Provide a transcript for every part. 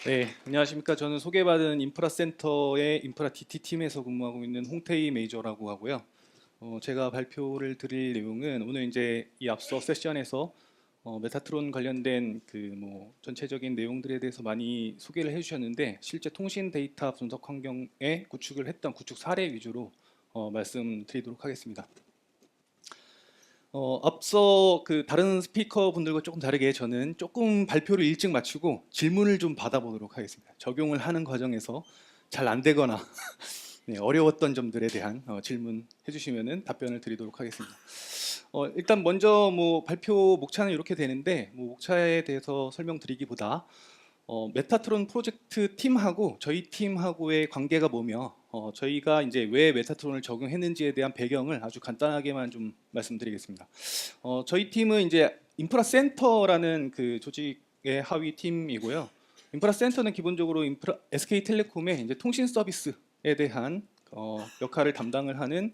네, 안녕하십니까. 저는 소개받은 인프라센터의 인프라 DT 팀에서 근무하고 있는 홍태희 메이저라고 하고요. 제가 발표를 드릴 내용은 오늘 이제 이 앞서 세션에서 메타트론 관련된 그 뭐 전체적인 내용들에 대해서 많이 소개를 해주셨는데 실제 통신 데이터 분석 환경에 구축을 했던 구축 사례 위주로 말씀드리도록 하겠습니다. 앞서 그 다른 스피커 분들과 조금 다르게 저는 조금 발표를 일찍 마치고 질문을 좀 받아보도록 하겠습니다. 적용을 하는 과정에서 잘 안 되거나 네, 어려웠던 점들에 대한 질문 해주시면은 답변을 드리도록 하겠습니다. 일단 먼저 뭐 발표 목차는 이렇게 되는데 뭐 목차에 대해서 설명드리기보다 메타트론 프로젝트 팀하고 저희 팀하고의 관계가 뭐며 저희가 이제 왜 메타트론을 적용했는지에 대한 배경을 아주 간단하게만 좀 말씀드리겠습니다. 저희 팀은 이제 인프라 센터라는 그 조직의 하위 팀이고요. 인프라 센터는 기본적으로 SK텔레콤의 이제 통신 서비스에 대한 역할을 담당을 하는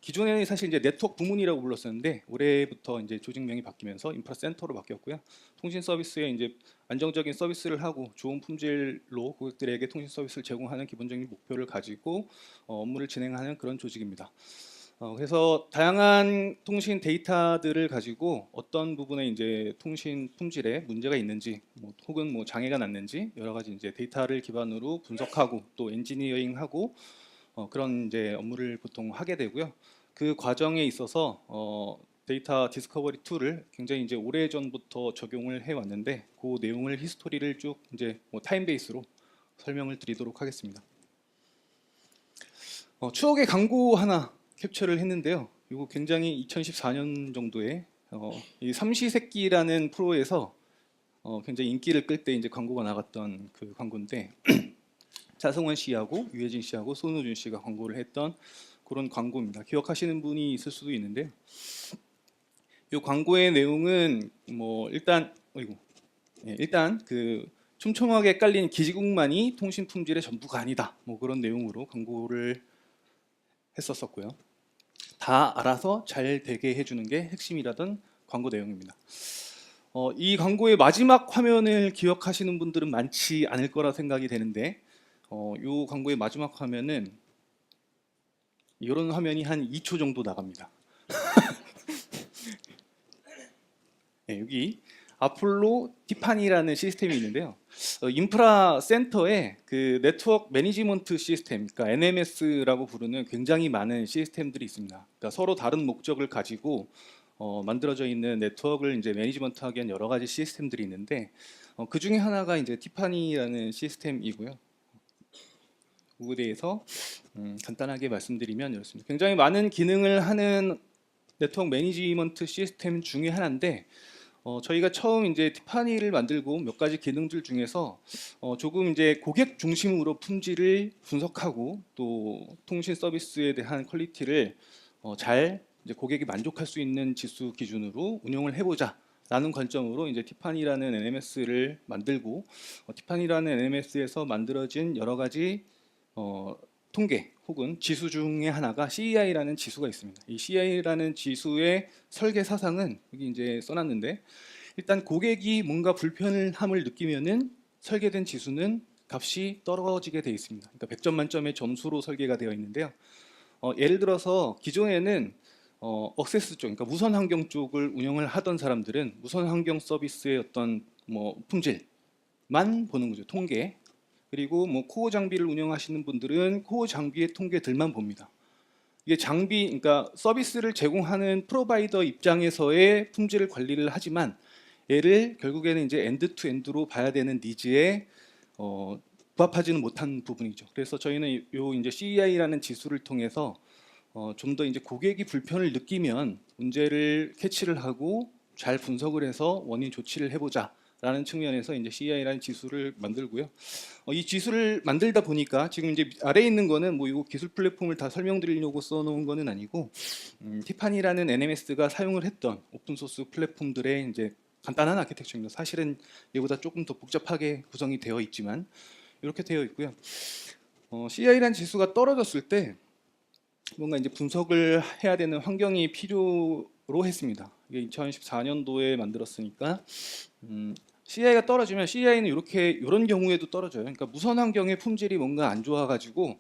기존에는 사실 이제 네트워크 부문이라고 불렀었는데 올해부터 이제 조직명이 바뀌면서 인프라 센터로 바뀌었고요. 통신 서비스에 이제 안정적인 서비스를 하고 좋은 품질로 고객들에게 통신 서비스를 제공하는 기본적인 목표를 가지고 업무를 진행하는 그런 조직입니다. 그래서 다양한 통신 데이터들을 가지고 어떤 부분에 이제 통신 품질에 문제가 있는지, 혹은 뭐 장애가 났는지 여러 가지 이제 데이터를 기반으로 분석하고 또 엔지니어링하고 그런 이제 업무를 보통 하게 되고요. 그 과정에 있어서 데이터 디스커버리 툴을 굉장히 이제 오래 전부터 적용을 해 왔는데 그 내용을 히스토리를 쭉 이제 뭐 타임 베이스로 설명을 드리도록 하겠습니다. 추억의 광고 하나 캡처를 했는데요. 이거 굉장히 2014년 정도에 이 삼시세끼라는 프로에서 굉장히 인기를 끌 때 이제 광고가 나갔던 그 광고인데 차승원 씨하고 유해진 씨하고 손우준 씨가 광고를 했던 그런 광고입니다. 기억하시는 분이 있을 수도 있는데요. 이 광고의 내용은 뭐 일단 그 촘촘하게 깔린 기지국만이 통신 품질의 전부가 아니다. 뭐 그런 내용으로 광고를 했었었고요. 다 알아서 잘 되게 해주는 게 핵심이라던 광고 내용입니다. 이 광고의 마지막 화면을 기억하시는 분들은 많지 않을 거라 생각이 되는데 이 광고의 마지막 화면은 이런 화면이 한 2초 정도 나갑니다. 네, 여기 아폴로 티파니라는 시스템이 있는데요. 인프라 센터에 그 네트워크 매니지먼트 시스템, 그러니까 NMS라고 부르는 굉장히 많은 시스템들이 있습니다. 그러니까 서로 다른 목적을 가지고 만들어져 있는 네트워크를 이제 매니지먼트하기 위한 여러 가지 시스템들이 있는데 그 중에 하나가 이제 티파니라는 시스템이고요. 그거에 대해서 간단하게 말씀드리면 이렇습니다. 굉장히 많은 기능을 하는 네트워크 매니지먼트 시스템 중에 하나인데 저희가 처음 이제 티파니를 만들고 몇 가지 기능들 중에서 조금 이제 고객 중심으로 품질을 분석하고 또 통신 서비스에 대한 퀄리티를 잘 이제 고객이 만족할 수 있는 지수 기준으로 운영을 해보자. 라는 관점으로 이제 티파니라는 NMS를 만들고 티파니라는 NMS에서 만들어진 여러 가지 어, 통계 혹은 지수 중에 하나가 CEI라는 지수가 있습니다. 이 CEI라는 지수의 설계 사상은 여기 이제 써놨는데 일단 고객이 뭔가 불편함을 느끼면은 설계된 지수는 값이 떨어지게 되어 있습니다. 그러니까 100점 만점의 점수로 설계가 되어 있는데요. 예를 들어서 기존에는 억세스 쪽, 그러니까 무선 환경 쪽을 운영을 하던 사람들은 무선 환경 서비스의 어떤 뭐 품질만 보는 거죠. 통계. 그리고 뭐 코어 장비를 운영하시는 분들은 코어 장비의 통계들만 봅니다. 이게 장비, 그러니까 서비스를 제공하는 프로바이더 입장에서의 품질을 관리를 하지만 얘를 결국에는 이제 엔드 투 엔드로 봐야 되는 니즈에 부합하지는 못한 부분이죠. 그래서 저희는 요 이제 CEI라는 지수를 통해서 좀 더 이제 고객이 불편을 느끼면 문제를 캐치를 하고 잘 분석을 해서 원인 조치를 해보자. 라는 측면에서 이제 CEI라는 지수를 만들고요. 이 지수를 만들다 보니까 지금 이제 아래에 있는 거는 뭐 이거 기술 플랫폼을 다 설명드리려고 써놓은 거는 아니고 티파니라는 NMS가 사용을 했던 오픈 소스 플랫폼들의 이제 간단한 아키텍처입니다. 사실은 이보다 조금 더 복잡하게 구성이 되어 있지만 이렇게 되어 있고요. CI라는 지수가 떨어졌을 때 뭔가 이제 분석을 해야 되는 환경이 필요로 했습니다. 이게 2014년도에 만들었으니까 CI가 떨어지면 CI는 이런 경우에도 떨어져요. 그러니까 무선 환경의 품질이 뭔가 안 좋아가지고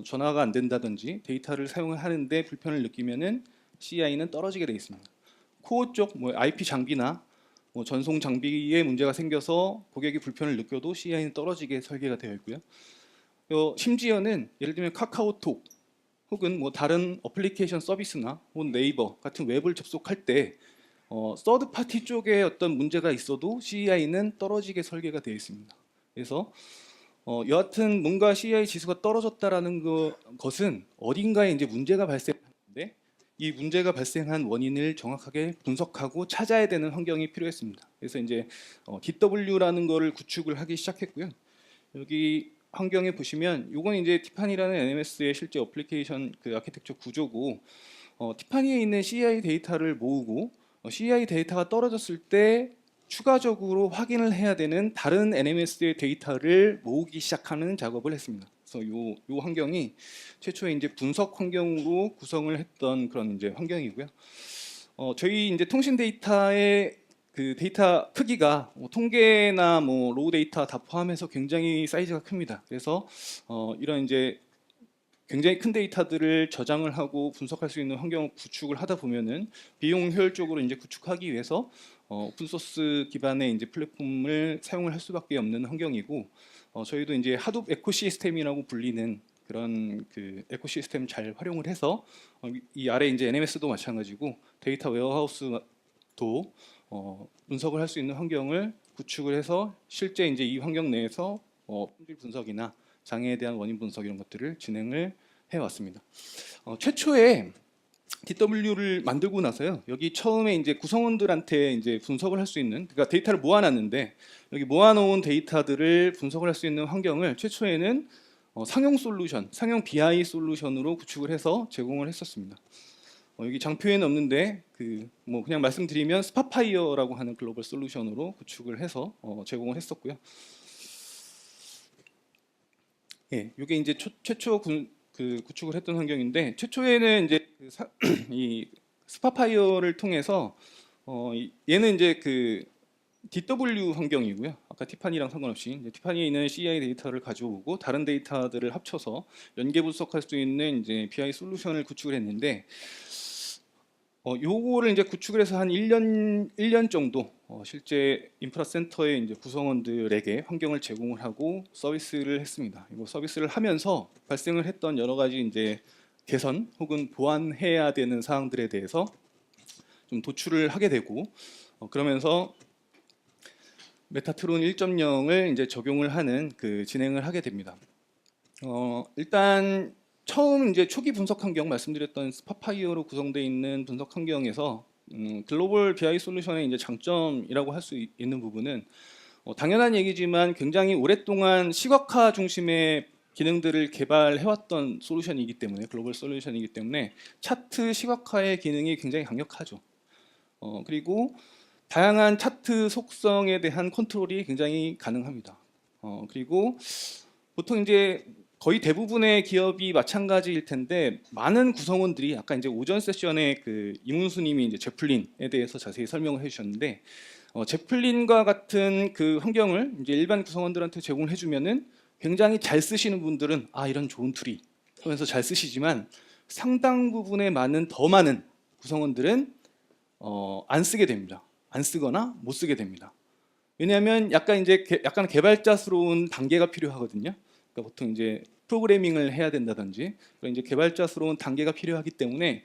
전화가 안 된다든지 데이터를 사용을 하는데 불편을 느끼면은 CI는 떨어지게 되어 있습니다. 코어 쪽 뭐 IP 장비나 뭐 전송 장비에 문제가 생겨서 고객이 불편을 느껴도 CI는 떨어지게 설계가 되어 있고요. 심지어는 예를 들면 카카오톡 혹은 뭐 다른 어플리케이션 서비스나 혹은 네이버 같은 웹을 접속할 때 서드 파티 쪽에 어떤 문제가 있어도 CI는 떨어지게 설계가 되어 있습니다. 그래서 여하튼 뭔가 CI 지수가 떨어졌다라는 것은 어딘가에 이제 문제가 발생하는데 이 문제가 발생한 원인을 정확하게 분석하고 찾아야 되는 환경이 필요했습니다. 그래서 이제 DW라는 거를 구축을 하기 시작했고요. 여기 환경에 보시면 이건 이제 티파니라는 NMS의 실제 어플리케이션 그 아키텍처 구조고 티파니에 있는 CI 데이터를 모으고 CI 데이터가 떨어졌을 때 추가적으로 확인을 해야 되는 다른 NMS의 데이터를 모으기 시작하는 작업을 했습니다. 그래서 요 환경이 최초에 이제 분석 환경으로 구성을 했던 그런 이제 환경이고요. 저희 이제 통신 데이터의 그 데이터 크기가 뭐 통계나 뭐 로우 데이터 다 포함해서 굉장히 사이즈가 큽니다. 그래서 이런 이제 굉장히 큰 데이터들을 저장을 하고 분석할 수 있는 환경을 구축을 하다 보면은 비용 효율적으로 이제 구축하기 위해서 오픈 소스 기반의 이제 플랫폼을 사용을 할 수밖에 없는 환경이고 저희도 이제 하둡 에코시스템이라고 불리는 그런 그 에코시스템 잘 활용을 해서 이 아래 이제 NMS도 마찬가지고 데이터 웨어하우스도 분석을 할 수 있는 환경을 구축을 해서 실제 이제 이 환경 내에서 품질 분석이나 장애에 대한 원인 분석 이런 것들을 진행을 해왔습니다. 최초에 DW를 만들고 나서요. 여기 처음에 이제 구성원들한테 이제 분석을 할 수 있는, 그러니까 데이터를 모아놨는데 여기 모아놓은 데이터들을 분석을 할 수 있는 환경을 최초에는 상용 솔루션, 상용 BI 솔루션으로 구축을 해서 제공을 했었습니다. 여기 장표에는 없는데 그 뭐 그냥 말씀드리면 스파파이어라고 하는 글로벌 솔루션으로 구축을 해서 제공을 했었고요. 예, 이게 이제 최초 구축을 했던 환경인데 최초에는 이제 이 스파파이어를 통해서 얘는 이제 그 DW 환경이고요. 아까 티파니랑 상관없이 이제 티파니에 있는 CI 데이터를 가져오고 다른 데이터들을 합쳐서 연계 분석할 수 있는 이제 BI 솔루션을 구축을 했는데 요거를 이제 구축을 해서 한 1년 정도 실제 인프라 센터의 이제 구성원들에게 환경을 제공을 하고 서비스를 했습니다. 이거 서비스를 하면서 발생을 했던 여러 가지 이제 개선 혹은 보완해야 되는 사항들에 대해서 좀 도출을 하게 되고 그러면서 메타트론 1.0을 이제 적용을 하는 그 진행을 하게 됩니다. 일단 처음 이제 초기 분석 환경 말씀드렸던 스파파이어로 구성되어 있는 분석 환경에서 글로벌 BI 솔루션의 이제 장점이라고 할 수 있는 부분은 당연한 얘기지만 굉장히 오랫동안 시각화 중심의 기능들을 개발해왔던 솔루션이기 때문에 글로벌 솔루션이기 때문에 차트 시각화의 기능이 굉장히 강력하죠. 그리고 다양한 차트 속성에 대한 컨트롤이 굉장히 가능합니다. 그리고 보통 이제 거의 대부분의 기업이 마찬가지일 텐데 많은 구성원들이 아까 이제 오전 세션에 그 이문수님이 이제 제플린에 대해서 자세히 설명을 해주셨는데 제플린과 같은 그 환경을 이제 일반 구성원들한테 제공을 해주면은 굉장히 잘 쓰시는 분들은 아 이런 좋은 툴이 하면서 잘 쓰시지만 상당 부분의 더 많은 구성원들은 안 쓰게 됩니다. 안 쓰거나 못 쓰게 됩니다. 왜냐하면 약간 개발자스러운 단계가 필요하거든요. 그러니까 보통 이제 프로그래밍을 해야 된다든지 이제 개발자스러운 단계가 필요하기 때문에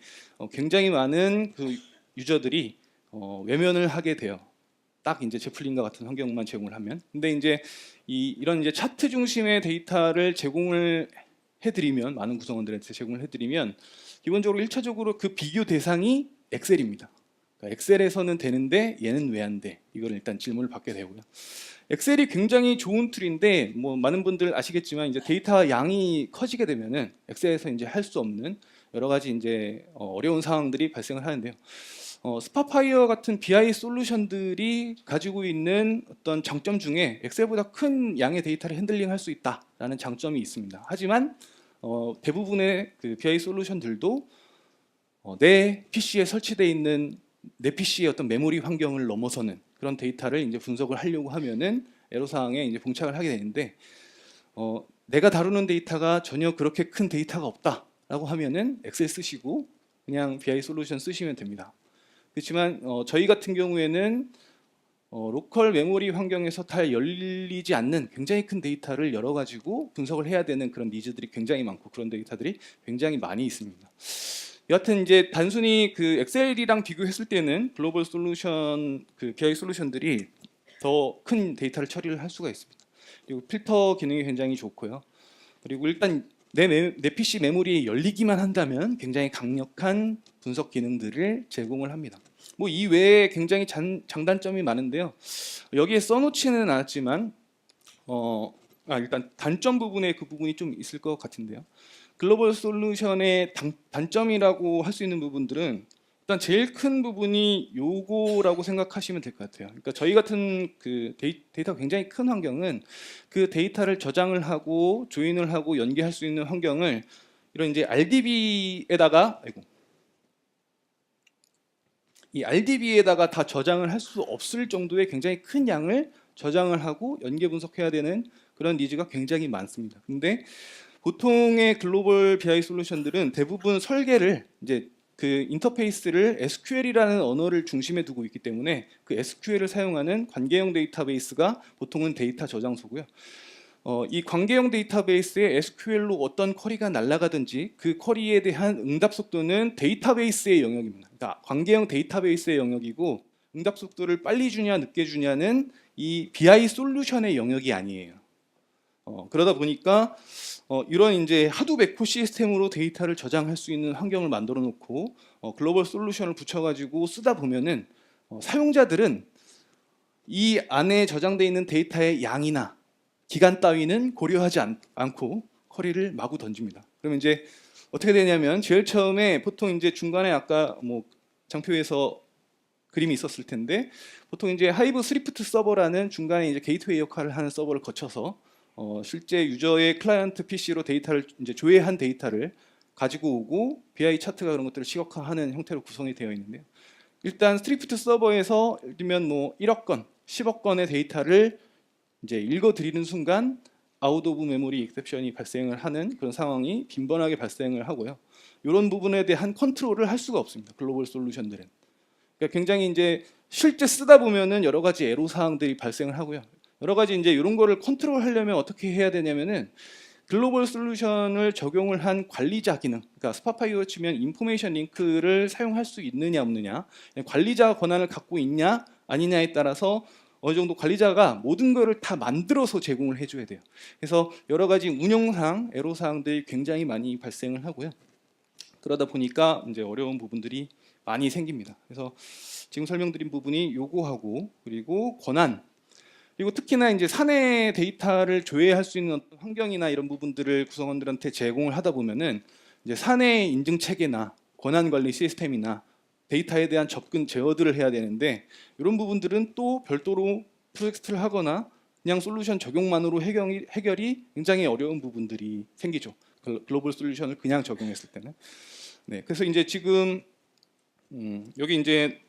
굉장히 많은 그 유저들이 외면을 하게 돼요. 딱 이제 제플린과 같은 환경만 제공을 하면. 근데 이제 이런 이제 차트 중심의 데이터를 제공을 해드리면 많은 구성원들한테 제공을 해드리면 기본적으로 1차적으로 그 비교 대상이 엑셀입니다. 그러니까 엑셀에서는 되는데 얘는 왜 안 돼? 이걸 일단 질문을 받게 되고요. 엑셀이 굉장히 좋은 툴인데 뭐 많은 분들 아시겠지만 이제 데이터 양이 커지게 되면은 엑셀에서 이제 할 수 없는 여러 가지 이제 어려운 상황들이 발생을 하는데요. 스파파이어 같은 BI 솔루션들이 가지고 있는 어떤 장점 중에 엑셀보다 큰 양의 데이터를 핸들링할 수 있다라는 장점이 있습니다. 하지만 대부분의 그 BI 솔루션들도 내 PC에 설치되어 있는 내 PC의 어떤 메모리 환경을 넘어서는 그런 데이터를 이제 분석을 하려고 하면은 애로사항에 이제 봉착을 하게 되는데 내가 다루는 데이터가 전혀 그렇게 큰 데이터가 없다라고 하면은 엑셀 쓰시고 그냥 BI 솔루션 쓰시면 됩니다. 그렇지만 저희 같은 경우에는 로컬 메모리 환경에서 잘 열리지 않는 굉장히 큰 데이터를 열어 가지고 분석을 해야 되는 그런 니즈들이 굉장히 많고 그런 데이터들이 굉장히 많이 있습니다. 여하튼 이제 단순히 그 엑셀이랑 비교했을 때는 글로벌 솔루션 그 BI 솔루션들이 더 큰 데이터를 처리를 할 수가 있습니다. 그리고 필터 기능이 굉장히 좋고요. 그리고 일단 내 PC 메모리에 열리기만 한다면 굉장히 강력한 분석 기능들을 제공을 합니다. 뭐 이 외에 굉장히 장단점이 많은데요. 여기에 써놓지는 않았지만 일단 단점 부분에 그 부분이 좀 있을 것 같은데요. 글로벌 솔루션의 단점이라고 할 수 있는 부분들은 일단 제일 큰 부분이 요거라고 생각하시면 될 것 같아요. 그러니까 저희 같은 그 데이터가 굉장히 큰 환경은 그 데이터를 저장을 하고 조인을 하고 연계할 수 있는 환경을 이런 이제 RDB에다가 이 RDB에다가 다 저장을 할 수 없을 정도의 굉장히 큰 양을 저장을 하고 연계 분석해야 되는 그런 니즈가 굉장히 많습니다. 근데 보통의 글로벌 BI 솔루션들은 대부분 설계를 이제 그 인터페이스를 SQL이라는 언어를 중심에 두고 있기 때문에 그 SQL을 사용하는 관계형 데이터베이스가 보통은 데이터 저장소고요. 이 관계형 데이터베이스에 SQL로 어떤 쿼리가 날아가든지 그 쿼리에 대한 응답 속도는 데이터베이스의 영역입니다. 그러니까 관계형 데이터베이스의 영역이고 응답 속도를 빨리 주냐 늦게 주냐는 이 BI 솔루션의 영역이 아니에요. 그러다 보니까 이런 이제 하두베코 시스템으로 데이터를 저장할 수 있는 환경을 만들어 놓고 글로벌 솔루션을 붙여가지고 쓰다 보면은 사용자들은 이 안에 저장되어 있는 데이터의 양이나 기간 따위는 고려하지 않고 쿼리를 마구 던집니다. 그러면 이제 어떻게 되냐면 제일 처음에 보통 이제 중간에 아까 뭐 장표에서 그림이 있었을 텐데 보통 이제 하이브 스리프트 서버라는 중간에 이제 게이트웨이 역할을 하는 서버를 거쳐서 실제 유저의 클라이언트 PC로 데이터를 이제 조회한 데이터를 가지고 오고 BI 차트가 그런 것들을 시각화하는 형태로 구성이 되어 있는데요. 일단 스트리프트 서버에서 예를 들면 뭐 1억 건, 10억 건의 데이터를 이제 읽어드리는 순간 아웃 오브 메모리 익셉션이 발생을 하는 그런 상황이 빈번하게 발생을 하고요. 이런 부분에 대한 컨트롤을 할 수가 없습니다. 글로벌 솔루션들은. 그러니까 굉장히 이제 실제 쓰다 보면은 여러 가지 애로 사항들이 발생을 하고요. 여러 가지 이제 이런 거를 컨트롤하려면 어떻게 해야 되냐면은 글로벌 솔루션을 적용을 한 관리자 기능, 그러니까 스파파이어 치면 인포메이션 링크를 사용할 수 있느냐 없느냐, 관리자 권한을 갖고 있냐 아니냐에 따라서 어느 정도 관리자가 모든 거를 다 만들어서 제공을 해줘야 돼요. 그래서 여러 가지 운영상 애로 사항들이 굉장히 많이 발생을 하고요. 그러다 보니까 이제 어려운 부분들이 많이 생깁니다. 그래서 지금 설명드린 부분이 요구하고 그리고 권한 그리고 특히나 이제 사내 데이터를 조회할 수 있는 어떤 환경이나 이런 부분들을 구성원들한테 제공을 하다 보면은 이제 사내 인증 체계나 권한 관리 시스템이나 데이터에 대한 접근 제어들을 해야 되는데 이런 부분들은 또 별도로 프로젝트를 하거나 그냥 솔루션 적용만으로 해결이 굉장히 어려운 부분들이 생기죠. 글로벌 솔루션을 그냥 적용했을 때는. 네, 그래서 이제 지금 여기 이제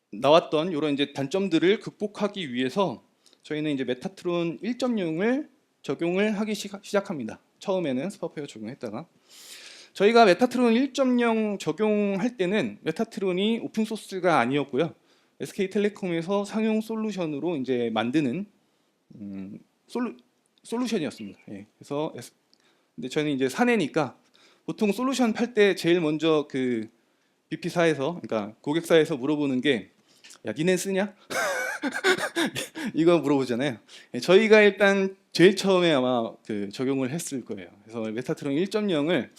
나왔던 이런 이제 단점들을 극복하기 위해서 저희는 이제 메타트론 1.0을 적용을 하기 시작합니다. 처음에는 스파파이어 적용했다가 저희가 메타트론 1.0 적용할 때는 메타트론이 오픈 소스가 아니었고요. SK텔레콤에서 상용 솔루션으로 이제 만드는 솔루션이었습니다. 예, 그래서 근데 저는 이제 사내니까 보통 솔루션 팔 때 제일 먼저 그 BP사에서 그러니까 고객사에서 물어보는 게 야, 니네 쓰냐? 이거 물어보잖아요. 저희가 일단 제일 처음에 아마 그 적용을 했을 거예요. 그래서 메타트론 1.0을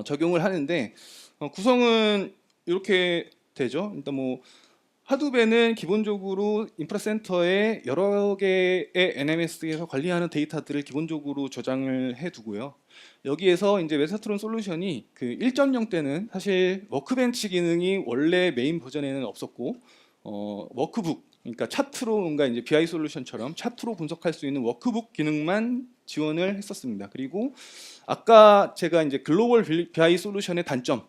적용을 하는데 구성은 이렇게 되죠. 일단 뭐 하두베는 기본적으로 인프라센터에 여러 개의 NMS에서 관리하는 데이터들을 기본적으로 저장을 해두고요. 여기에서 이제 메타트론 솔루션이 그 1.0 때는 사실 워크벤치 기능이 원래 메인 버전에는 없었고 워크북 그러니까 차트로 뭔가 이제 BI 솔루션처럼 차트로 분석할 수 있는 워크북 기능만 지원을 했었습니다. 그리고 아까 제가 이제 글로벌 BI 솔루션의 단점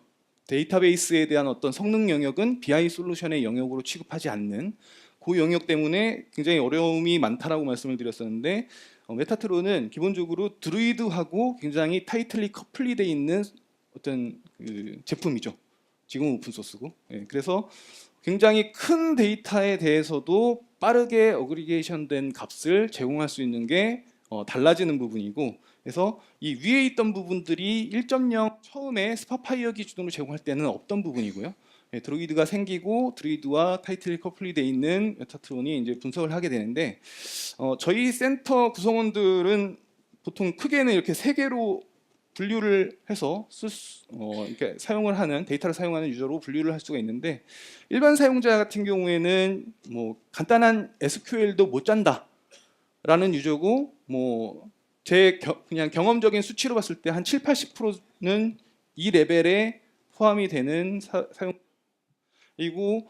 데이터베이스에 대한 어떤 성능 영역은 BI 솔루션의 영역으로 취급하지 않는 그 영역 때문에 굉장히 어려움이 많다라고 말씀을 드렸었는데 메타트론은 기본적으로 드루이드하고 굉장히 타이틀리 커플이 돼 있는 어떤 그 제품이죠. 지금 오픈소스고. 예, 그래서 굉장히 큰 데이터에 대해서도 빠르게 어그리게이션된 값을 제공할 수 있는 게 달라지는 부분이고, 그래서 이 위에 있던 부분들이 1.0 처음에 스파파이어 기준으로 제공할 때는 없던 부분이고요. 예, 드루이드가 생기고 드루이드와 타이틀이 커플이 돼 있는 메타트론이 이제 분석을 하게 되는데, 저희 센터 구성원들은 보통 크게는 이렇게 세 개로 분류를 해서 이렇게 사용을 하는 데이터를 사용하는 유저로 분류를 할 수가 있는데, 일반 사용자 같은 경우에는 뭐 간단한 SQL도 못 짠다라는 유저고, 뭐 제 그냥 경험적인 수치로 봤을 때 한 7, 80%는 이 레벨에 포함이 되는 사용. 그리고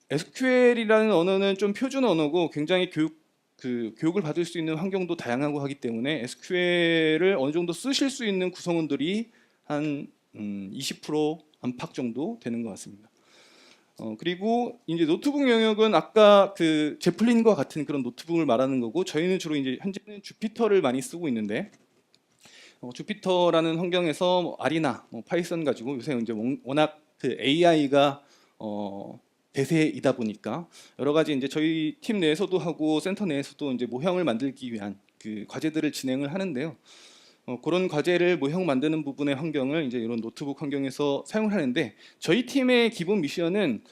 SQL이라는 언어는 좀 표준 언어고 굉장히 교육을 받을 수 있는 환경도 다양하고 하기 때문에 SQL을 어느 정도 쓰실 수 있는 구성원들이 한 20% 안팎 정도 되는 것 같습니다. 그리고 이제 노트북 영역은 아까 그 제플린과 같은 그런 노트북을 말하는 거고, 저희는 주로 이제 현재는 주피터를 많이 쓰고 있는데, 주피터라는 환경에서 뭐 아리나, 파이썬 가지고 요새 이제 워낙 그 AI가 대세이다 보니까 여러 가지 이제 저희 팀 내에서도 하고 센터 내에서도 이제 모형을 만들기 위한 그 과제들을 진행을 하는데요. 그런 과제를 모형 만드는 부분의 환경을 이제 이런 노트북 환경에서 사용을 하는데, 저희 팀의 기본 미션은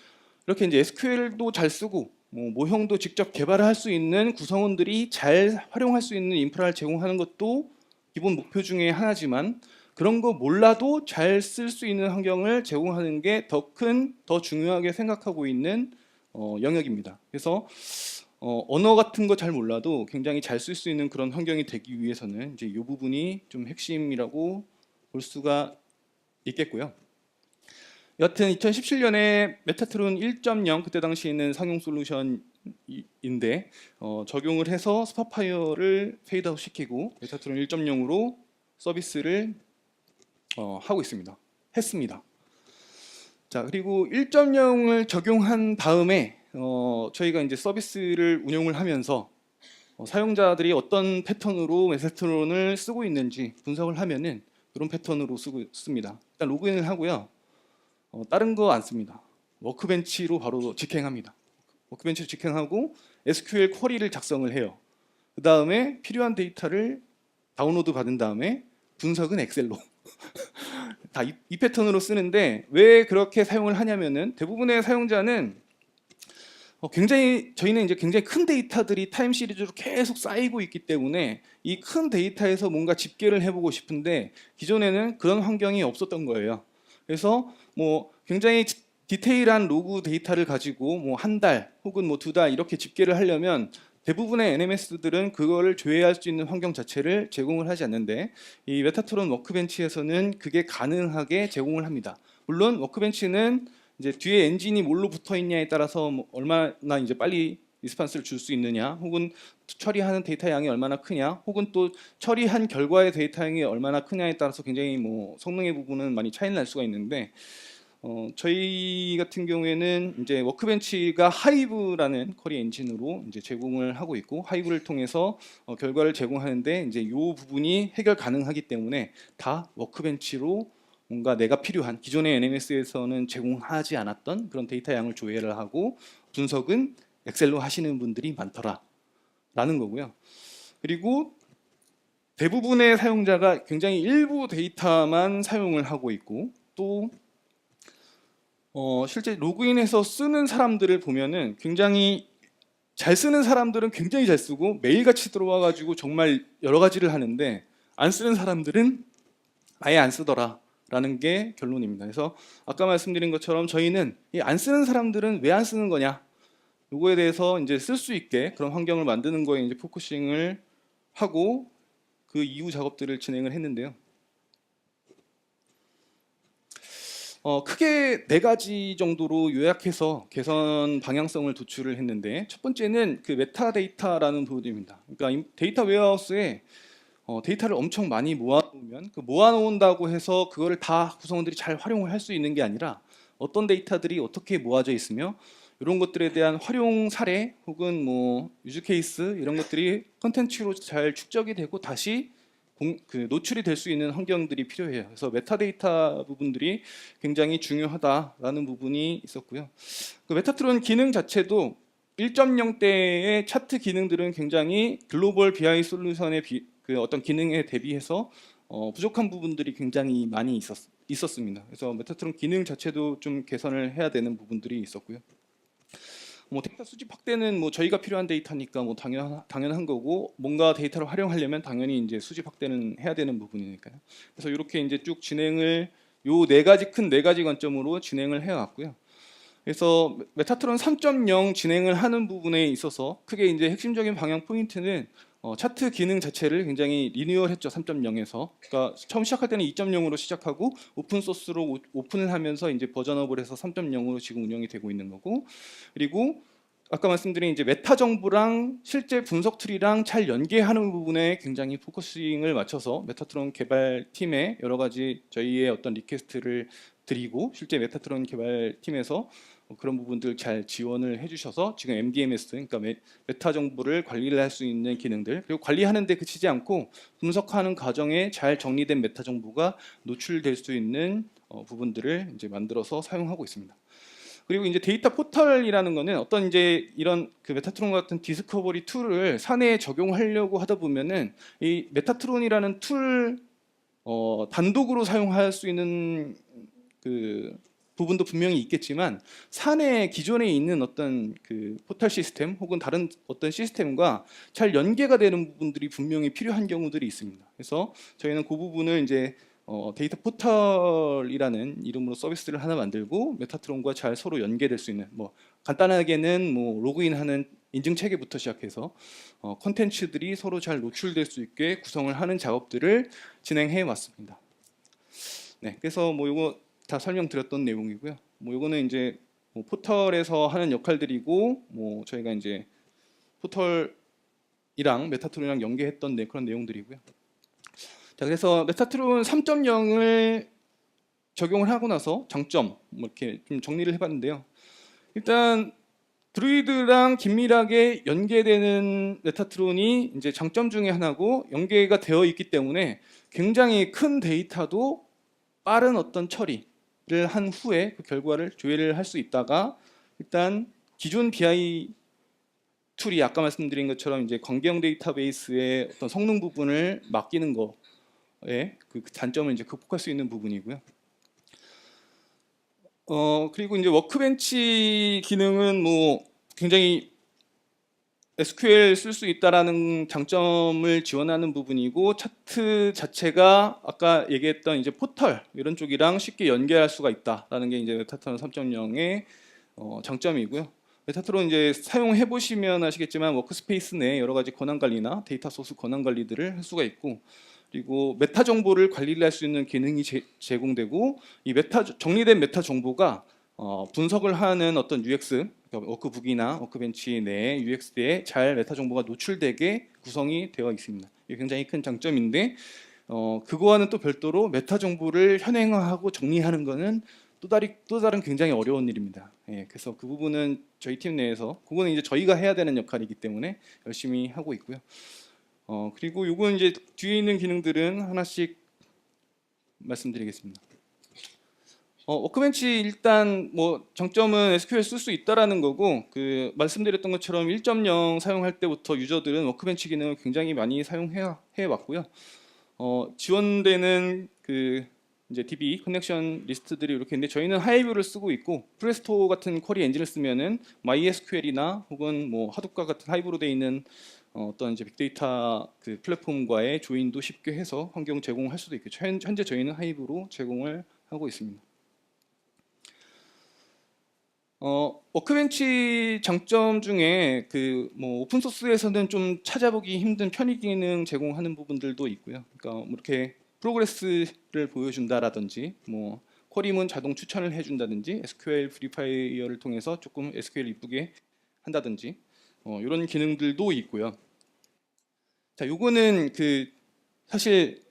이렇게 이제 SQL도 잘 쓰고 모형도 직접 개발을 할 수 있는 구성원들이 잘 활용할 수 있는 인프라를 제공하는 것도 기본 목표 중에 하나지만, 그런 거 몰라도 잘 쓸 수 있는 환경을 제공하는 게 더 중요하게 생각하고 있는 영역입니다. 그래서 언어 같은 거 잘 몰라도 굉장히 잘 쓸 수 있는 그런 환경이 되기 위해서는 이제 이 부분이 좀 핵심이라고 볼 수가 있겠고요. 여하튼 2017년에 메타트론 1.0 그때 당시에는 상용 솔루션인데 적용을 해서 스파파이어를 페이드아웃 시키고 메타트론 1.0으로 서비스를 하고 했습니다. 자, 그리고 1.0을 적용한 다음에 저희가 이제 서비스를 운영을 하면서 사용자들이 어떤 패턴으로 메타트론을 쓰고 있는지 분석을 하면은 이런 패턴으로 씁니다. 일단 로그인을 하고요. 다른 거 안 씁니다. 워크벤치로 바로 직행합니다. 워크벤치로 직행하고 SQL 쿼리를 작성을 해요. 그 다음에 필요한 데이터를 다운로드 받은 다음에 분석은 엑셀로 다 이 패턴으로 쓰는데, 왜 그렇게 사용을 하냐면은 대부분의 사용자는 저희는 이제 굉장히 큰 데이터들이 타임 시리즈로 계속 쌓이고 있기 때문에 이 큰 데이터에서 뭔가 집계를 해보고 싶은데 기존에는 그런 환경이 없었던 거예요. 그래서 뭐 굉장히 디테일한 로그 데이터를 가지고 뭐 한 달 혹은 뭐 2달 이렇게 집계를 하려면 대부분의 NMS들은 그거를 조회할 수 있는 환경 자체를 제공을 하지 않는데, 이 메타트론 워크벤치에서는 그게 가능하게 제공을 합니다. 물론 워크벤치는 이제 뒤에 엔진이 뭘로 붙어 있냐에 따라서 뭐 얼마나 이제 빨리 리스판스를 줄 수 있느냐, 혹은 처리하는 데이터 양이 얼마나 크냐, 혹은 또 처리한 결과의 데이터 양이 얼마나 크냐에 따라서 굉장히 뭐 성능의 부분은 많이 차이는 날 수가 있는데, 저희 같은 경우에는 이제 워크벤치가 하이브라는 쿼리 엔진으로 이제 제공을 하고 있고, 하이브를 통해서 결과를 제공하는데 이제 이 부분이 해결 가능하기 때문에 다 워크벤치로 뭔가 내가 필요한 기존의 NMS에서는 제공하지 않았던 그런 데이터 양을 조회를 하고 분석은 엑셀로 하시는 분들이 많더라라는 거고요. 그리고 대부분의 사용자가 굉장히 일부 데이터만 사용을 하고 있고, 또 실제 로그인해서 쓰는 사람들을 보면은 굉장히 잘 쓰는 사람들은 굉장히 잘 쓰고 매일같이 들어와가지고 정말 여러 가지를 하는데, 안 쓰는 사람들은 아예 안 쓰더라라는 게 결론입니다. 그래서 아까 말씀드린 것처럼 저희는 이 안 쓰는 사람들은 왜 안 쓰는 거냐, 요거에 대해서 이제 쓸 수 있게 그런 환경을 만드는 거에 이제 포커싱을 하고 그 이후 작업들을 진행을 했는데요. 크게 4가지 정도로 요약해서 개선 방향성을 도출을 했는데, 첫 번째는 그 메타데이터라는 부분입니다. 그러니까 데이터 웨어하우스에 데이터를 엄청 많이 모아놓은 모아놓으면 그 모아놓는다고 해서 그거를 다 구성원들이 잘 활용을 할 수 있는 게 아니라 어떤 데이터들이 어떻게 모아져 있으며 이런 것들에 대한 활용 사례 혹은 뭐 유즈 케이스 이런 것들이 컨텐츠로 잘 축적이 되고 다시 노출이 될 수 있는 환경들이 필요해요. 그래서 메타데이터 부분들이 굉장히 중요하다라는 부분이 있었고요. 그 메타트론 기능 자체도 1.0 때의 차트 기능들은 굉장히 글로벌 BI 솔루션의 그 어떤 기능에 대비해서 부족한 부분들이 굉장히 많이 있었습니다. 그래서 메타트론 기능 자체도 좀 개선을 해야 되는 부분들이 있었고요. 뭐 데이터 수집 확대는 뭐 저희가 필요한 데이터니까 뭐 당연한 거고 뭔가 데이터를 활용하려면 당연히 이제 수집 확대는 해야 되는 부분이니까요. 그래서 이렇게 이제 쭉 진행을 요 큰 네 가지 관점으로 진행을 해왔고요. 그래서 메타트론 3.0 진행을 하는 부분에 있어서 크게 이제 핵심적인 방향 포인트는 차트 기능 자체를 굉장히 리뉴얼했죠. 3.0에서. 그러니까 처음 시작할 때는 2.0으로 시작하고 오픈 소스로 오픈을 하면서 이제 버전업을 해서 3.0으로 지금 운영이 되고 있는 거고, 그리고 아까 말씀드린 이제 메타 정보랑 실제 분석 툴이랑 잘 연계하는 부분에 굉장히 포커싱을 맞춰서 메타트론 개발팀에 여러 가지 저희의 어떤 리퀘스트를 드리고 실제 메타트론 개발팀에서 그런 부분들 잘 지원을 해주셔서 지금 MDMS 그러니까 메타 정보를 관리를 할 수 있는 기능들 그리고 관리하는 데 그치지 않고 분석하는 과정에 잘 정리된 메타 정보가 노출될 수 있는 부분들을 이제 만들어서 사용하고 있습니다. 그리고 이제 데이터 포털이라는 거는 어떤 이제 이런 그 메타트론 같은 디스커버리 툴을 사내에 적용하려고 하다 보면은 이 메타트론이라는 툴 단독으로 사용할 수 있는 그 부분도 분명히 있겠지만 사내 기존에 있는 어떤 그 포털 시스템 혹은 다른 어떤 시스템과 잘 연계가 되는 부분들이 분명히 필요한 경우들이 있습니다. 그래서 저희는 그 부분을 이제 데이터 포털이라는 이름으로 서비스를 하나 만들고 메타트론과 잘 서로 연계될 수 있는 뭐 간단하게는 뭐 로그인하는 인증 체계부터 시작해서 콘텐츠들이 서로 잘 노출될 수 있게 구성을 하는 작업들을 진행해 왔습니다. 네, 그래서 뭐 이거 다 설명드렸던 내용이고요. 뭐 이거는 이제 뭐 포털에서 하는 역할들이고 뭐 저희가 이제 포털이랑 메타트론이랑 연계했던 그런 내용들이고요. 자, 그래서 메타트론 3.0을 적용을 하고 나서 장점 뭐 이렇게 좀 정리를 해봤는데요. 일단 드루이드랑 긴밀하게 연계되는 메타트론이 이제 장점 중에 하나고 연계가 되어 있기 때문에 굉장히 큰 데이터도 빠른 어떤 처리를 한 후에 그 결과를 조회를 할 수 있다가 일단 기존 BI 툴이 아까 말씀드린 것처럼 이제 관계형 데이터베이스의 어떤 성능 부분을 맡기는 거에 그 단점을 이제 극복할 수 있는 부분이고요. 그리고 이제 워크벤치 기능은 뭐 굉장히 SQL 쓸 수 있다라는 장점을 지원하는 부분이고 차트 자체가 아까 얘기했던 이제 포털 이런 쪽이랑 쉽게 연계할 수가 있다라는 게 이제 메타트론 3.0의 장점이고요. 메타트론 이제 사용해 보시면 아시겠지만 워크스페이스 내 여러 가지 권한 관리나 데이터 소스 권한 관리들을 할 수가 있고 그리고 메타 정보를 관리를 할 수 있는 기능이 제공되고 이 정리된 메타 정보가 분석을 하는 어떤 UX, 그러니까 워크북이나 워크벤치 내 UX에 잘 메타 정보가 노출되게 구성이 되어 있습니다. 이게 굉장히 큰 장점인데 그거와는 또 별도로 메타 정보를 현행화하고 정리하는 것은 또 다른 굉장히 어려운 일입니다. 예, 그래서 그 부분은 저희 팀 내에서 그거는 이제 저희가 해야 되는 역할이기 때문에 열심히 하고 있고요. 그리고 요건 이제 뒤에 있는 기능들은 하나씩 말씀드리겠습니다. 워크벤치 일단 뭐 장점은 SQL 쓸 수 있다라는 거고 그 말씀드렸던 것처럼 1.0 사용할 때부터 유저들은 워크벤치 기능을 굉장히 많이 사용해 왔고요. 지원되는 그 이제 DB 커넥션 리스트들이 이렇게 있는데 저희는 하이브를 쓰고 있고 프레스토 같은 쿼리 엔진을 쓰면은 MySQL이나 혹은 뭐 하둡과 같은 하이브로 돼 있는 어떤 이제 빅데이터 그 플랫폼과의 조인도 쉽게 해서 환경 제공할 수도 있겠죠. 현재 저희는 하이브로 제공을 하고 있습니다. 워크벤치 장점 중에 그 뭐 오픈 소스에서는 좀 찾아보기 힘든 편의 기능 제공하는 부분들도 있고요. 그러니까 뭐 이렇게 프로그레스를 보여준다라든지 뭐 쿼리문 자동 추천을 해준다든지 SQL 브리파이어를 통해서 조금 SQL 이쁘게 한다든지 이런 기능들도 있고요. 자, 요거는 그 사실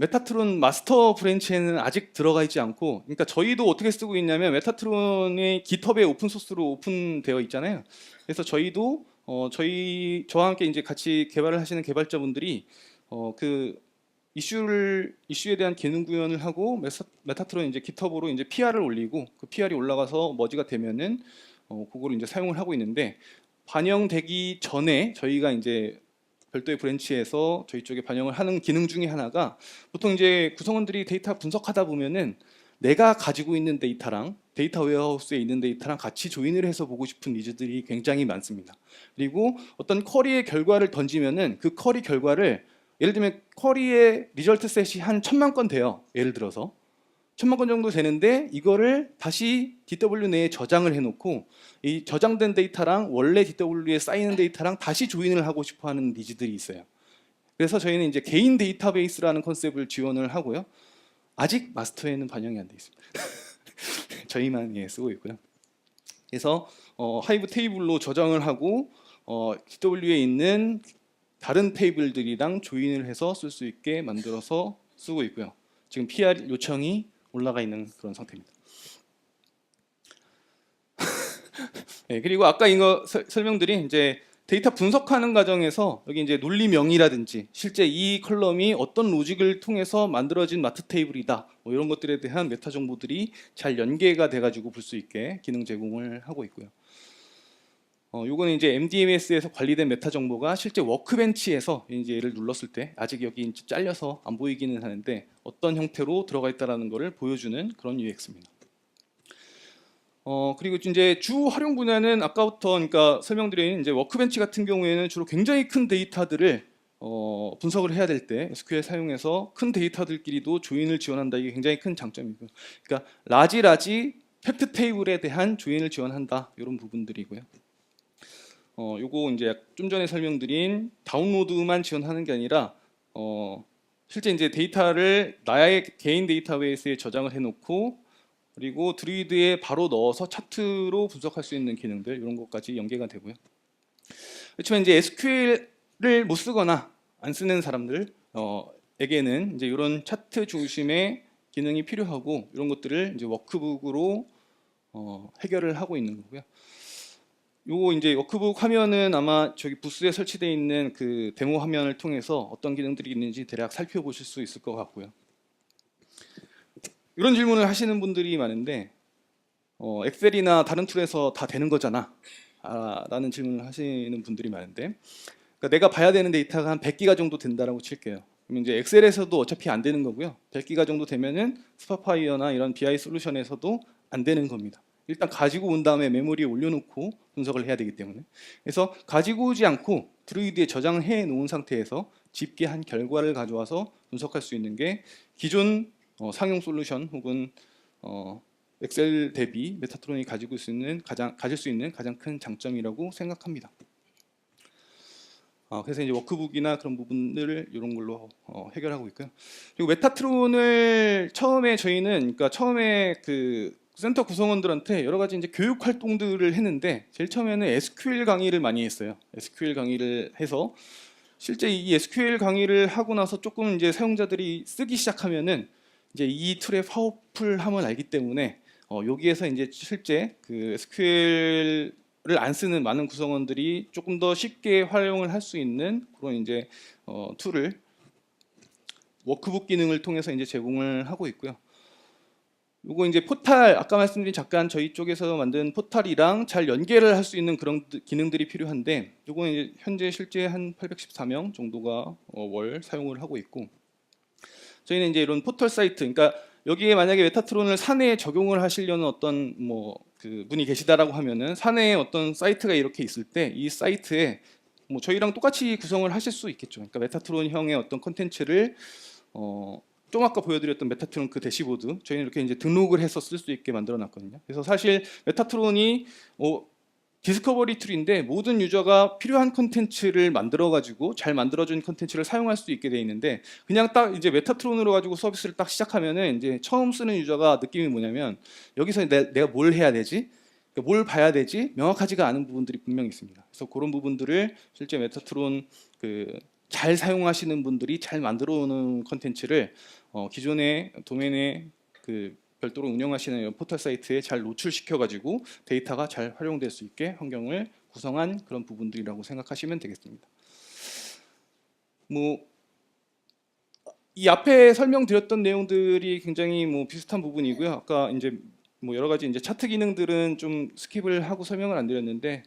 메타트론 마스터 브랜치에는 아직 들어가 있지 않고, 그러니까 저희도 어떻게 쓰고 있냐면 메타트론이 GitHub에 오픈 소스로 오픈되어 있잖아요. 그래서 저희도 저와 함께 이제 같이 개발을 하시는 개발자분들이 그 이슈에 대한 기능 구현을 하고 메타트론 이제 GitHub으로 이제 PR을 올리고 그 PR이 올라가서 머지가 되면은 그거를 이제 사용을 하고 있는데, 반영되기 전에 저희가 이제 별도의 브랜치에서 저희 쪽에 반영을 하는 기능 중에 하나가, 보통 이제 구성원들이 데이터 분석하다 보면은 내가 가지고 있는 데이터랑 데이터 웨어하우스에 있는 데이터랑 같이 조인을 해서 보고 싶은 니즈들이 굉장히 많습니다. 그리고 어떤 쿼리의 결과를 던지면은 그 쿼리 결과를, 예를 들면 쿼리의 리절트 셋이 한 1000만 건 돼요. 예를 들어서 1000만 건 정도 되는데 이거를 다시 DW 내에 저장을 해놓고 이 저장된 데이터랑 원래 DW에 쌓이는 데이터랑 다시 조인을 하고 싶어하는 니즈들이 있어요. 그래서 저희는 이제 개인 데이터베이스라는 컨셉을 지원을 하고요. 아직 마스터에는 반영이 안 돼 있습니다. 저희만 쓰고 있고요. 그래서 하이브 테이블로 저장을 하고 DW에 있는 다른 테이블들이랑 조인을 해서 쓸 수 있게 만들어서 쓰고 있고요. 지금 PR 요청이 올라가 있는 그런 상태입니다. 네, 그리고 아까 이거 설명드린 이제 데이터 분석하는 과정에서 여기 이제 논리명이라든지 실제 이 컬럼이 어떤 로직을 통해서 만들어진 마트 테이블이다, 뭐 이런 것들에 대한 메타 정보들이 잘 연계가 돼가지고 볼 수 있게 기능 제공을 하고 있고요. 요거는 이제 MDMS에서 관리된 메타 정보가 실제 워크벤치에서 이제 얘를 눌렀을 때, 아직 여기 이제 잘려서 안 보이기는 하는데 어떤 형태로 들어가 있다라는 것을 보여주는 그런 UX입니다. 그리고 이제 주 활용 분야는 아까부터 그러니까 설명드린 이제 워크벤치 같은 경우에는 주로 굉장히 큰 데이터들을 분석을 해야 될 때 SQL 사용해서 큰 데이터들끼리도 조인을 지원한다. 이게 굉장히 큰 장점이고요. 그러니까 라지 팩트 테이블에 대한 조인을 지원한다. 이런 부분들이고요. 요거 이제 좀 전에 설명드린 다운로드만 지원하는 게 아니라 실제 이제 데이터를 나의 개인 데이터베이스에 저장을 해놓고 그리고 드루이드에 바로 넣어서 차트로 분석할 수 있는 기능들, 이런 것까지 연계가 되고요. 그렇지만 이제 SQL을 못 쓰거나 안 쓰는 사람들에게는 이제 이런 차트 중심의 기능이 필요하고, 이런 것들을 이제 워크북으로 해결을 하고 있는 거고요. 요거 이제 워크북 화면은 아마 저기 부스에 설치되어 있는 그 데모 화면을 통해서 어떤 기능들이 있는지 대략 살펴보실 수 있을 것 같고요. 이런 질문을 하시는 분들이 많은데 엑셀이나 다른 툴에서 다 되는 거잖아 라는 질문을 하시는 분들이 많은데, 그러니까 내가 봐야 되는 데이터가 한 100기가 정도 된다라고 칠게요. 그럼 이제 엑셀에서도 어차피 안 되는 거고요. 100기가 정도 되면은 스파파이어나 이런 BI 솔루션에서도 안 되는 겁니다. 일단 가지고 온 다음에 메모리에 올려놓고 분석을 해야 되기 때문에, 그래서 가지고 오지 않고 드루이드에 저장해 놓은 상태에서 집계한 결과를 가져와서 분석할 수 있는 게 기존 상용 솔루션 혹은 엑셀 대비 메타트론이 가질 수 있는 가장 큰 장점이라고 생각합니다. 그래서 이제 워크북이나 그런 부분들을 이런 걸로 해결하고 있고요. 그리고 메타트론을 처음에 저희는 그러니까 처음에 그 센터 구성원들한테 여러 가지 이제 교육 활동들을 했는데, 제일 처음에는 SQL 강의를 많이 했어요. SQL 강의를 해서 실제 이 SQL 강의를 하고 나서 조금 이제 사용자들이 쓰기 시작하면은 이제 이 툴의 파워풀함을 알기 때문에 여기에서 이제 실제 그 SQL을 안 쓰는 많은 구성원들이 조금 더 쉽게 활용을 할 수 있는 그런 이제 툴을 워크북 기능을 통해서 이제 제공을 하고 있고요. 요거 이제 포탈, 아까 말씀드린 잠깐 저희 쪽에서 만든 포탈이랑 잘 연계를 할 수 있는 그런 기능들이 필요한데, 요거 이제 현재 실제 한 814명 정도가 월 사용을 하고 있고, 저희는 이제 이런 포털 사이트, 그러니까 여기에 만약에 메타트론을 사내에 적용을 하시려는 어떤 그 분이 계시다라고 하면은 사내에 어떤 사이트가 이렇게 있을 때 이 사이트에 저희랑 똑같이 구성을 하실 수 있겠죠. 그러니까 메타트론형의 어떤 컨텐츠를 좀 아까 보여드렸던 메타트론 그 대시보드, 저희는 이렇게 이제 등록을 해서 쓸 수 있게 만들어놨거든요. 그래서 사실 메타트론이 디스커버리 툴인데 모든 유저가 필요한 컨텐츠를 만들어가지고 잘 만들어준 컨텐츠를 사용할 수 있게 돼 있는데, 그냥 딱 이제 메타트론으로 가지고 서비스를 딱 시작하면은 이제 처음 쓰는 유저가 느낌이 뭐냐면 여기서 내가 뭘 해야 되지? 뭘 봐야 되지? 명확하지가 않은 부분들이 분명히 있습니다. 그래서 그런 부분들을 실제 메타트론 그 잘 사용하시는 분들이 잘 만들어 놓은 컨텐츠를 기존의 도메인에 그 별도로 운영하시는 이런 포털 사이트에 잘 노출시켜 가지고 데이터가 잘 활용될 수 있게 환경을 구성한 그런 부분들이라고 생각하시면 되겠습니다. 뭐 이 앞에 설명드렸던 내용들이 굉장히 뭐 비슷한 부분이고요. 아까 이제 뭐 여러 가지 이제 차트 기능들은 좀 스킵을 하고 설명을 안 드렸는데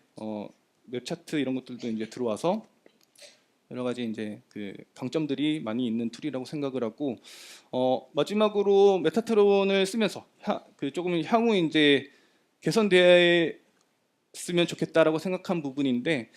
웹 차트 이런 것들도 이제 들어와서 여러 가지 이제 그 강점들이 많이 있는 툴이라고 생각을 하고 마지막으로 메타트론을 쓰면서 조금 향후 이제 개선되었으면 좋겠다라고 생각한 부분인데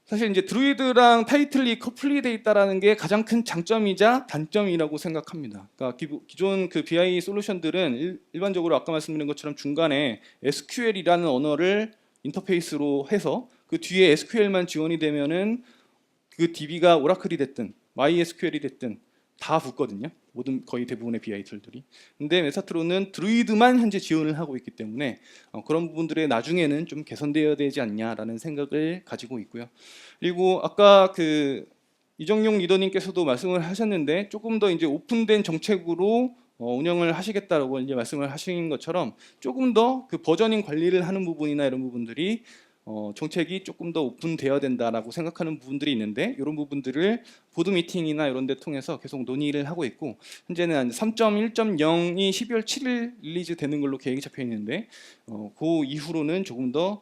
사실 이제 드루이드랑 타이틀리 커플이 돼 있다라는 게 가장 큰 장점이자 단점이라고 생각합니다. 그러니까 기존 그 BI 솔루션들은 일반적으로 아까 말씀드린 것처럼 중간에 SQL이라는 언어를 인터페이스로 해서 그 뒤에 SQL만 지원이 되면은 그 DB가 오라클이 됐든 MySQL이 됐든 다 붙거든요. 거의 대부분의 BI 툴들이. 근데 메타트론은 드루이드만 현재 지원을 하고 있기 때문에 그런 부분들에 나중에는 좀 개선되어야 되지 않냐라는 생각을 가지고 있고요. 그리고 아까 그 이정용 리더님께서도 말씀을 하셨는데 조금 더 이제 오픈된 정책으로 운영을 하시겠다라고 이제 말씀을 하신 것처럼 조금 더 그 버저닝 관리를 하는 부분이나 이런 부분들이 정책이 조금 더 오픈되어야 된다라고 생각하는 부분들이 있는데 이런 부분들을 보드 미팅이나 이런 데 통해서 계속 논의를 하고 있고 현재는 3.1.0이 12월 7일 릴리즈 되는 걸로 계획이 잡혀 있는데 그 이후로는 조금 더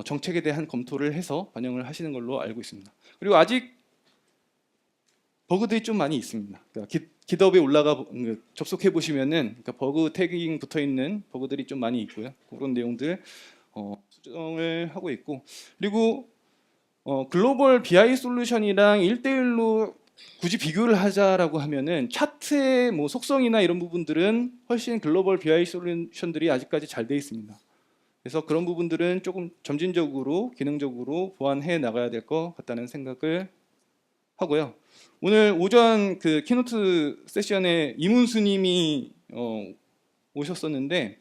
정책에 대한 검토를 해서 반영을 하시는 걸로 알고 있습니다. 그리고 아직 버그들이 좀 많이 있습니다. 그러니까 깃허브에 접속해 보시면은 그러니까 버그 태깅 붙어 있는 버그들이 좀 많이 있고요. 그런 내용들 수정을 하고 있고 그리고 글로벌 BI 솔루션이랑 1대1로 굳이 비교를 하자라고 하면은 차트의 뭐 속성이나 이런 부분들은 훨씬 글로벌 BI 솔루션들이 아직까지 잘 돼 있습니다. 그래서 그런 부분들은 조금 점진적으로 기능적으로 보완해 나가야 될 것 같다는 생각을 하고요. 오늘 오전 그 키노트 세션에 이문수님이 오셨었는데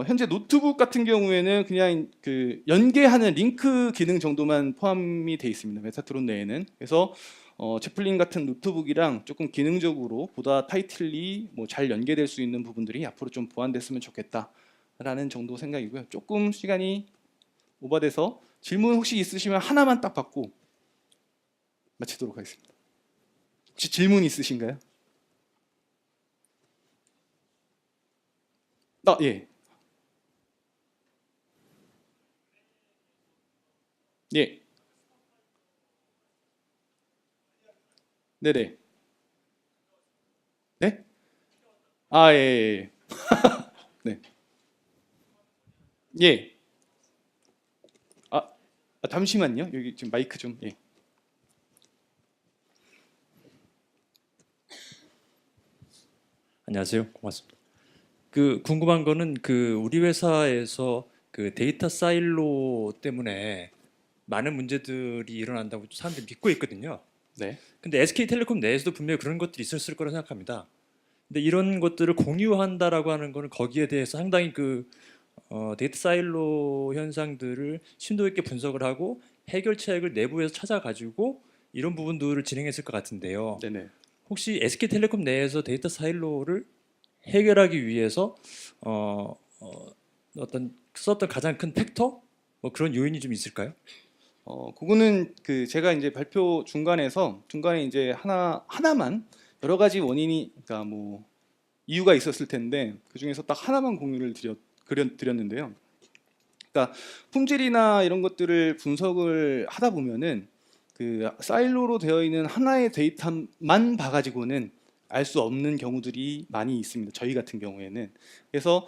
현재 노트북 같은 경우에는 그냥 그 연계하는 링크 기능 정도만 포함이 되어 있습니다. 메타트론 내에는. 그래서 제플린 같은 노트북이랑 조금 기능적으로 보다 타이틀리 뭐 잘 연계될 수 있는 부분들이 앞으로 좀 보완됐으면 좋겠다라는 정도 생각이고요. 조금 시간이 오버돼서 질문 혹시 있으시면 하나만 딱 받고 마치도록 하겠습니다. 혹시 질문 있으신가요? 예. 예. 네네. 네? 예, 예, 예. 네. 예. 잠시만요. 여기 지금 마이크 좀. 예. 안녕하세요. 고맙습니다. 그 궁금한 거는 그 우리 회사에서 그 데이터 사일로 때문에 많은 문제들이 일어난다고 사람들이 믿고 있거든요. 네. 근데 SK텔레콤 내에서도 분명히 그런 것들이 있었을 거라 생각합니다. 근데 이런 것들을 공유한다라고 하는 거는 거기에 대해서 상당히 그 데이터 사일로 현상들을 심도 있게 분석을 하고 해결책을 내부에서 찾아가지고 이런 부분들을 진행했을 것 같은데요. 네네. 혹시 SK텔레콤 내에서 데이터 사일로를 해결하기 위해서 어떤 썼던 가장 큰 팩터 뭐 그런 요인이 좀 있을까요? 그거는 그 제가 이제 발표 중간에 이제 하나만 여러 가지 원인이 그러니까 뭐 이유가 있었을 텐데 그 중에서 딱 하나만 공유를 드렸는데요. 그러니까 품질이나 이런 것들을 분석을 하다 보면은 그 사일로로 되어 있는 하나의 데이터만 봐가지고는 알 수 없는 경우들이 많이 있습니다. 저희 같은 경우에는. 그래서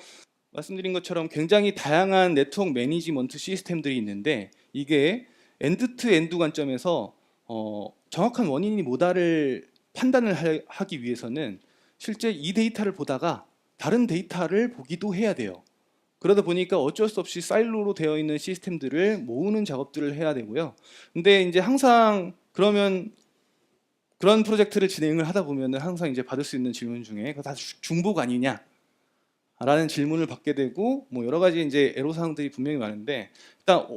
말씀드린 것처럼 굉장히 다양한 네트워크 매니지먼트 시스템들이 있는데 이게 엔드 투 엔드 관점에서 정확한 원인이 뭐다를 판단을 하기 위해서는 실제 이 데이터를 보다가 다른 데이터를 보기도 해야 돼요. 그러다 보니까 어쩔 수 없이 사일로로 되어 있는 시스템들을 모으는 작업들을 해야 되고요. 근데 이제 항상 그러면 그런 프로젝트를 진행을 하다 보면은 항상 이제 받을 수 있는 질문 중에 그거 다 중복 아니냐? 라는 질문을 받게 되고 뭐 여러 가지 이제 애로사항들이 분명히 많은데 일단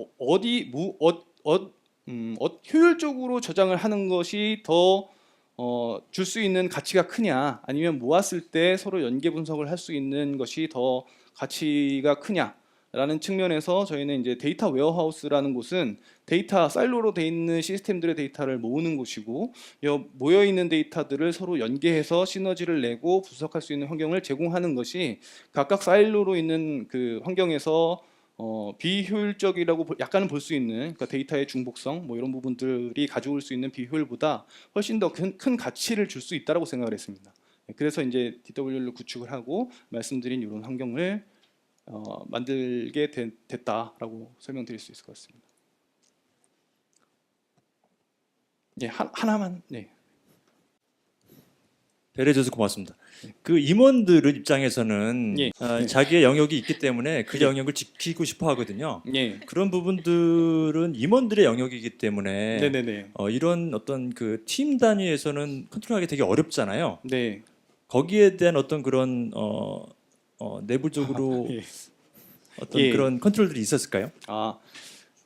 효율적으로 저장을 하는 것이 더 줄 수 있는 가치가 크냐, 아니면 모았을 때 서로 연계 분석을 할 수 있는 것이 더 가치가 크냐라는 측면에서 저희는 이제 데이터 웨어하우스라는 곳은 데이터 사일로로 돼 있는 시스템들의 데이터를 모으는 곳이고, 모여 있는 데이터들을 서로 연계해서 시너지를 내고 분석할 수 있는 환경을 제공하는 것이 각각 사일로로 있는 그 환경에서 비효율적이라고 약간은 볼 수 있는, 그러니까 데이터의 중복성 뭐 이런 부분들이 가져올 수 있는 비효율보다 훨씬 더 큰 가치를 줄 수 있다라고 생각을 했습니다. 그래서 이제 DW를 구축을 하고 말씀드린 이런 환경을 만들게 됐다라고 설명드릴 수 있을 것 같습니다. 예, 하나만. 네. 배려해줘서 고맙습니다. 그 임원들 입장에서는 예. 자기의 영역이 있기 때문에 그 예. 영역을 지키고 싶어 하거든요. 예. 그런 부분들은 임원들의 영역이기 때문에 네네네. 이런 어떤 그 팀 단위에서는 컨트롤하기 되게 어렵잖아요. 네. 거기에 대한 어떤 그런 내부적으로 예. 어떤 예. 그런 컨트롤들이 있었을까요?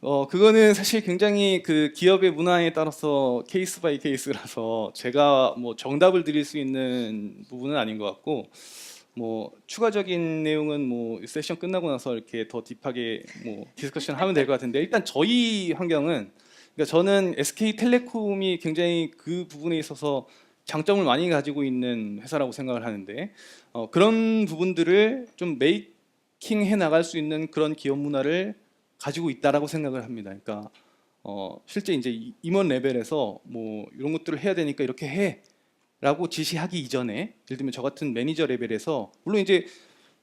그거는 사실 굉장히 그 기업의 문화에 따라서 케이스 바이 케이스라서 제가 뭐 정답을 드릴 수 있는 부분은 아닌 것 같고, 뭐 추가적인 내용은 뭐 세션 끝나고 나서 이렇게 더 딥하게 뭐 디스커션 하면 될 것 같은데, 일단 저희 환경은, 그러니까 저는 SK텔레콤이 굉장히 그 부분에 있어서 장점을 많이 가지고 있는 회사라고 생각을 하는데, 그런 부분들을 좀 메이킹해 나갈 수 있는 그런 기업 문화를 가지고 있다라고 생각을 합니다. 그러니까 실제 이제 임원 레벨에서 뭐 이런 것들을 해야 되니까 이렇게 해라고 지시하기 이전에, 예를 들면 저 같은 매니저 레벨에서 물론 이제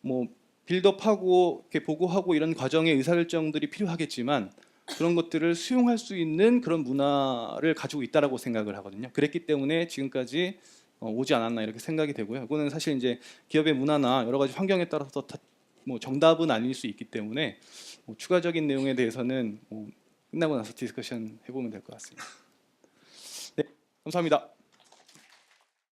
뭐 빌드업하고 이렇게 보고하고 이런 과정의 의사결정들이 필요하겠지만, 그런 것들을 수용할 수 있는 그런 문화를 가지고 있다라고 생각을 하거든요. 그랬기 때문에 지금까지 오지 않았나 이렇게 생각이 되고요. 이거는 사실 이제 기업의 문화나 여러 가지 환경에 따라서 뭐 정답은 아닐 수 있기 때문에 뭐 추가적인 내용에 대해서는 끝나고 나서 디스커션 해보면 될 것 같습니다. 네, 감사합니다.